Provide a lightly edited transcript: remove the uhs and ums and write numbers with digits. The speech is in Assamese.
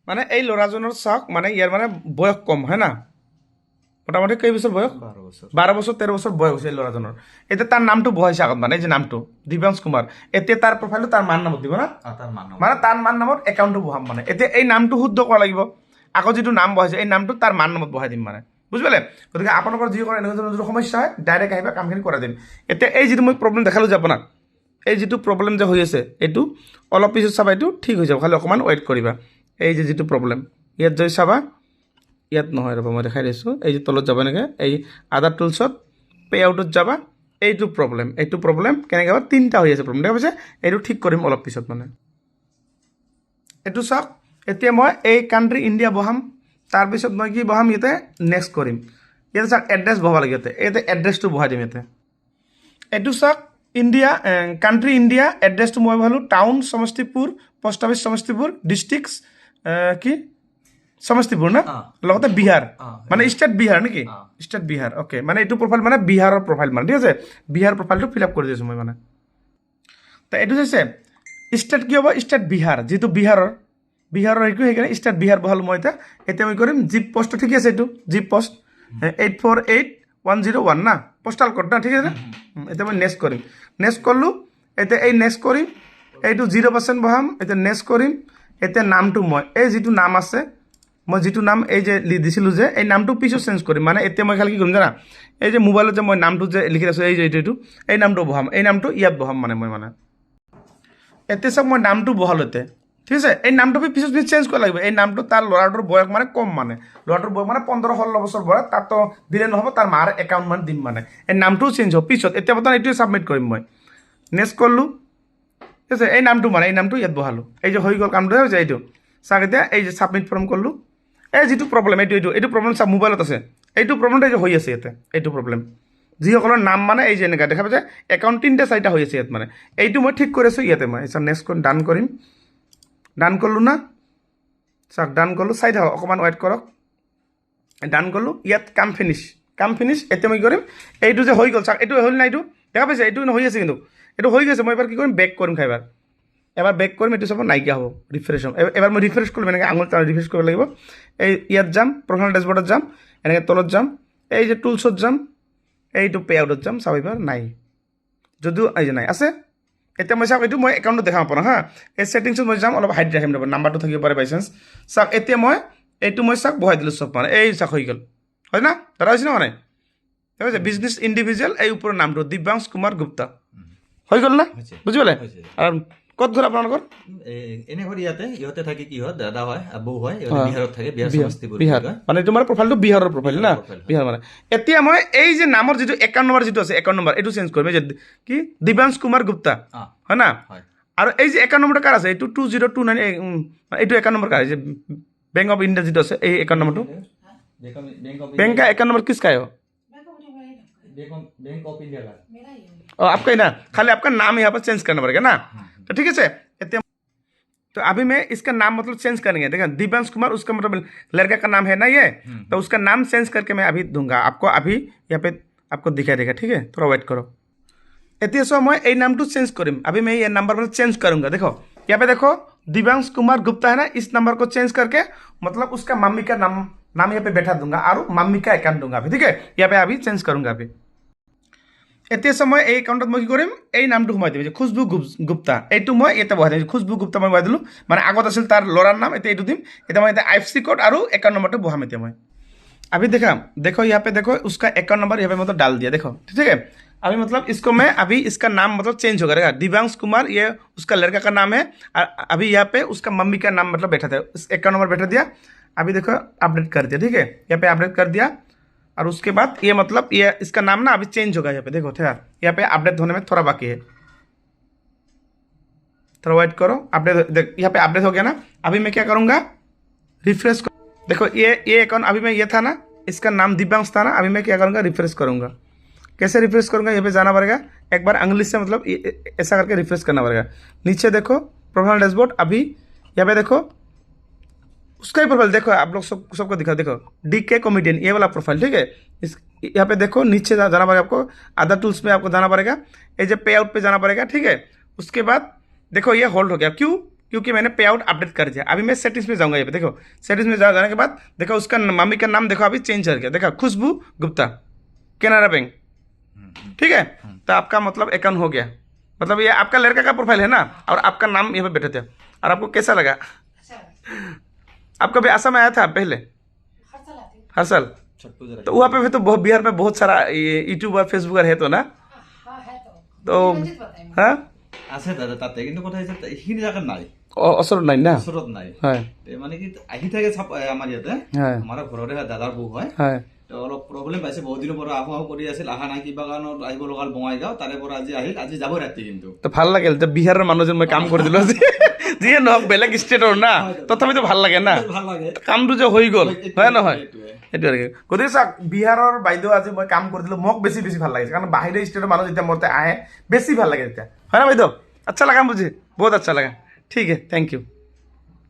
মানে এই ল'ৰাজনৰ চাওক মানে ইয়াৰ মানে বয়স কম হয় না মোটামুটি কেই বছৰ বয়স 12 বছৰ 13 বছৰ বয়স হৈছে এই ল'ৰাজনৰ এতিয়া তাৰ নামটো বহাইছে আগত মানে এই যে নামটো দিব্যাংশ কুমাৰ এতিয়া তাৰ প্ৰফাইলটো তাৰ মান নামত দিব না মানে তাৰ মান নামত একাউণ্টটো বহাম মানে এতিয়া এই নামটো শুদ্ধ কৰা লাগিব আকৌ যিটো নাম বহাইছে এই নামটো তাৰ মান নামত বহাই দিম মানে বুজি পালে গতিকে আপোনালোকৰ যিসকল এনেকুৱা ধৰণৰ যদি সমস্যা হয় ডাইৰেক্ট আহিবা কামখিনি কৰাই দিম এতিয়া এই যিটো মই প্ৰব্লেম দেখালোঁ যে আপোনাক এই যিটো প্ৰব্লেম যে হৈ আছে এইটো অলপ পিছত চাবা এইটো ঠিক হৈ যাব খালি অকণমান ৱেইট কৰিবা এই যে যিটো প্ৰব্লেম ইয়াত যদি চাবা ইয়াত নহয় ৰ'বা মই দেখাই দিছোঁ এই যে তলত যাব এনেকৈ এই আদাৰ টুলছত পে আউটত যাবা এইটো প্ৰব্লেম কেনেকৈ হ'ব তিনিটা হৈ আছে প্ৰব্লেম দেখা পাইছে এইটো ঠিক কৰিম অলপ পিছত মানে এইটো চাওক এতিয়া মই এই কাণ্ট্ৰি ইণ্ডিয়া বহাম তাৰপিছত মই কি বহাম ইয়াতে নেক্সট কৰিম ইয়াতে চাওক এড্ৰেছ বহাব লাগে ইয়াতে এড্ৰেছটো বহাই দিম ইয়াতে এইটো চাওক ইণ্ডিয়া কাণ্ট্ৰি ইণ্ডিয়া এড্ৰেছটো মই ভালোঁ town Samastipur post office Samastipur district কি সমষ্টিপুৰ না লগতে বিহাৰ মানে ষ্টেট বিহাৰ নেকি ষ্টেট বিহাৰ অ'কে মানে এইটো প্ৰফাইল মানে বিহাৰৰ প্ৰফাইল মানে ঠিক আছে বিহাৰ প্ৰফাইলটো ফিল আপ কৰি দিছোঁ মই মানে তো এইটো হৈছে ষ্টেট কি হ'ব ষ্টেট বিহাৰ যিটো বিহাৰৰ সেইটো সেইকাৰণে ষ্টেট বিহাৰ বহালোঁ মই এতিয়া মই কৰিম জিপ পষ্টটো ঠিকে আছে এইটো জিপ পষ্ট 848101 না পোষ্টাল কোড না ঠিক আছে এতিয়া মই নেক্সট কৰিম নেক্সট কৰিলোঁ এতিয়া এই নেক্সট কৰিম এইটো 0% বহাম এতিয়া নেক্সট কৰিম এতিয়া নামটো মই এই যিটো নাম আছে মই যিটো নাম এই যে দিছিলোঁ যে এই নামটো পিছত চেঞ্জ কৰিম মানে এতিয়া মই খালি কি কৰিম জানা এই যে মোবাইলত যে মই নামটো যে লিখি আছোঁ এই যে এইটো এই নামটো বহাম এই নামটো ইয়াত বহাম মানে মই মানে এতিয়া চাওক মই নামটো বহালোঁ এতিয়া ঠিক আছে এই নামটো পিছত চেঞ্জ কৰিব লাগিব এই নামটো তাৰ ল'ৰাটোৰ বয়স মানে কম মানে ল'ৰাটোৰ বয়স মানে 15-16 বছৰ বয়স তাতো দিলে নহ'ব তাৰ মাৰ একাউণ্ট মানে দিম মানে এই নামটোও চেঞ্জ হ'ব পিছত এতিয়া বৰ্তমান এইটোৱে ছাবমিট কৰিম মই নেক্সট কৰিলোঁ ঠিক আছে এই নামটো মানে এই নামটো ইয়াত বহালোঁ এই যে হৈ গ'ল কামটো হৈছে এইটো চাওক এতিয়া এই যে ছাবমিট ফৰ্ম কৰিলোঁ এই যিটো প্ৰব্লেম এইটো প্ৰব্লেম চাওক মোবাইলত আছে এইটো প্ৰব্লেমটো যে হৈ আছে ইয়াতে এইটো প্ৰব্লেম যিসকলৰ নাম মানে এই যে এনেকুৱা দেখা পাইছে একাউণ্ট 3-4টা হৈ আছে ইয়াত মানে এইটো মই ঠিক কৰি আছোঁ ইয়াতে মই নেক্সট ডান কৰিম ডান কৰিলোঁ না চাওক ডান কৰিলোঁ চাই থাকক অকণমান ৱেইট কৰক ডান কৰিলোঁ ইয়াত কাম ফিনিছ এতিয়া মই কি কৰিম এইটো যে হৈ গ'ল চাওক এইটো হ'ল না এইটো দেখা পাইছে এইটো হৈ আছে কিন্তু এইটো হৈ গৈছে মই এবাৰ কি কৰিম বেক কৰিম এবাৰ বেক কৰিম এইটো চাব নাইকিয়া হ'ব ৰিফ্ৰেছ হ'ব এবাৰ মই ৰিফ্ৰেছ কৰিম এনেকৈ আঙুল ৰিফ্ৰেছ কৰিব লাগিব এই ইয়াত যাম প্ৰফেশ্যনেল ডেছবৰ্ডত যাম এনেকৈ তলত যাম এই যে টুলছত যাম এইটো পে আউটত যাম চাব এইবাৰ নাই যদিও এই যে নাই আছে এতিয়া মই চাওক এইটো মই একাউণ্টত দেখাব পাৰোঁ হা এই ছেটিংছত মই যাম অলপ হাইট ৰাখিম ৰ'ব নাম্বাৰটো থাকিব পাৰে বাই চান্স চাওক এতিয়া মই এইটো মই চাওক বহাই দিলোঁ চব মানে এই চাওক হৈ গ'ল হয় না দাদা হৈছে না মানে ঠিক আছে বিজনেছ ইণ্ডিভিজুৱেল এই ওপৰৰ নামটো দিব্যাংশ কুমাৰ গুপ্তা হৈ গ'ল না বুজি পালে আৰু ক'ত ঘৰ আপোনালোকৰ এনে ঘৰ ইহঁতে থাকে কি হয় দাদা হয় বৌ হয় বিহাৰত থাকে বিহাৰ মানে তোমাৰ প্ৰফাইলটো বিহাৰৰ প্ৰফাইল না বিহাৰ মানে এতিয়া মই এই যে নামৰ যিটো একাউণ্ট নম্বৰ যিটো আছে একাউণ্ট নম্বৰ এইটো চেঞ্জ কৰিম এই যে কি দিব্যাংশ কুমাৰ গুপ্তা হয় না আৰু এই যে একাউণ্ট নম্বৰটো কাৰ আছে এইটো 2029 এইটো একাউণ্ট নম্বৰ কাৰ যে বেংক অফ ইণ্ডিয়া যিটো আছে এই একাউণ্ট নম্বৰটো बैंक का अकाउंट नंबर किसका है वो बैंक ऑफ इंडिया का आपका ही ना खाली आपका नाम यहाँ पर चेंज करना पड़ेगा ना तो ठीक है तो अभी मैं इसका नाम मतलब चेंज करेंगे देखा दिव्यांश कुमार उसका मतलब लड़का का नाम है ना ये तो उसका नाम चेंज करके मैं अभी दूंगा आपको अभी यहाँ पे आपको दिखाई देगा ठीक है थोड़ा वेट करो এতিয়া সব मैं ये नाम तो चेंज करूँ अभी मैं ये नंबर पर चेंज करूँगा देखो यहाँ पे देखो दिव्यांश कुमार गुप्ता है ना इस नंबर को चेंज करके मतलब उसका मम्मी का नाम यहाँ पे बैठा दूंगा और मम्मी का अकाउंट दूंगा अभी ठीक है यहाँ पे अभी चेंज करूँगा अभी এতিয়া সময় এই একাউণ্টত মই কি কৰিম এই নামটো সোমাই দিম যে খুশবু গুপ্তা এইটো মই ইয়াতে বহাই দিম খুশবু গুপ্তা মই বহাই দিলোঁ মানে আগত আছিল তাৰ ল'ৰাৰ নাম এতিয়া এইটো দিম এতিয়া মই এতিয়া IFSC কোড আৰু একাউণ্ট নম্বৰটো বহাম এতিয়া মই अभी देखो यहाँ पे देखो उसका अकाउंट नंबर यहाँ पे मतलब डाल दिया देखो ठीक है अभी मतलब इसको मैं अभी इसका नाम मतलब चेंज होगा देखा दिव्यांश कुमार ये उसका लड़का का नाम है और अभी यहाँ पे उसका मम्मी का नाम मतलब बैठा था अकाउंट नंबर बैठा दिया अभी देखो अपडेट कर दिया ठीक है यहाँ पे अपडेट कर दिया और उसके बाद ये मतलब ये इसका नाम ना अभी चेंज होगा यहाँ पे देखो ठीक है यहाँ पे अपडेट होने में थोड़ा बाकी है थोड़ा वेट करो अपडेट यहाँ पे अपडेट हो गया ना अभी मैं क्या करूँगा रिफ्रेश देखो ये अकाउंट अभी मैं ये था ना इसका नाम दिव्यांश था ना अभी मैं क्या करूँगा रिफ्रेश करूँगा कैसे रिफ्रेश करूँगा यहाँ पे जाना पड़ेगा एक बार अंग्लिश से मतलब ऐसा करके रिफ्रेश करना पड़ेगा नीचे देखो प्रोफाइल डैशबोर्ड अभी यहाँ पे देखो उसका ही प्रोफाइल देखो आप लोग सबको दिखा देखो DK कॉमेडियन ये वाला प्रोफाइल ठीक है इस यहाँ पे देखो नीचे जाना पड़ेगा आपको अदर टूल्स में आपको जाना पड़ेगा ये जो पे आउट पे जाना पड़ेगा ठीक है उसके बाद देखो ये होल्ड हो गया क्यों क्योंकि मैंने पे आउट अपडेट कर दिया। अभी मैं सेटिंग्स में जाऊंगा, ये पे देखो, सेटिंग्स में जाने के बाद देखो उसका मम्मी का नाम देखो अभी चेंज कर गया, देखो खुशबू गुप्ता, केनरा बैंक, ठीक है। तो आपका मतलब अकाउंट हो गया, मतलब ये आपका लड़का का प्रोफाइल है ना, और आपका नाम यहाँ पे बैठे थे। और आपको कैसा लगा? आप कभी असम आया था पहले? हर साल। छठ पूजा तो वहाँ पे भी तो बहुत, बिहार में बहुत सारा यूट्यूबर फेसबुकर है तो ना, तो हाँ আছে দাদা তাতে, কিন্তু কথা হৈছে এইখিনি জেগাত নাই, ওচৰত নাই না? ওচৰত নাই। হয় তে মানে কি আহি থাকে আমাৰ ইয়াতে, হয় আমাৰ ঘৰতে হয়, দাদাৰ বৌ হয়। হয় তো অলপ প্ৰব্লেম পাইছে, বহুত দিনৰ পৰা আহোঁ আহোঁ কৰি আছিল, অহা নাই, কিবা কাৰণত আহিব লগা হ'ল বঙাইগাঁও, তাৰে পৰা আজি আহিল, আজি যাব ৰাতি কিন্তু। তো ভাল লাগিল যে বিহাৰৰ মানুহজন মই কাম কৰি দিলোঁ আজি। যিয়ে নহওক বেলেগ ষ্টেটৰ না, তথাপিতো ভাল লাগে না, ভাল লাগে কামটো যে হৈ গ'ল, হয় নহয়? এইটোৱে। সেইটো আৰু কি। গতিকে চাওক, বিহাৰৰ বাইদেউ আজি মই কাম কৰি দিলোঁ, মোক বেছি ভাল লাগিছে, কাৰণ বাহিৰৰ ষ্টেটৰ মানুহ যেতিয়া মোৰ তাতে আহে বেছি ভাল লাগে তেতিয়া, হয় না বাইদেউ? আচ্ছা লাগা মুझे, বহুত আচ্ছা লাগা, ঠিক है, थैंक यू।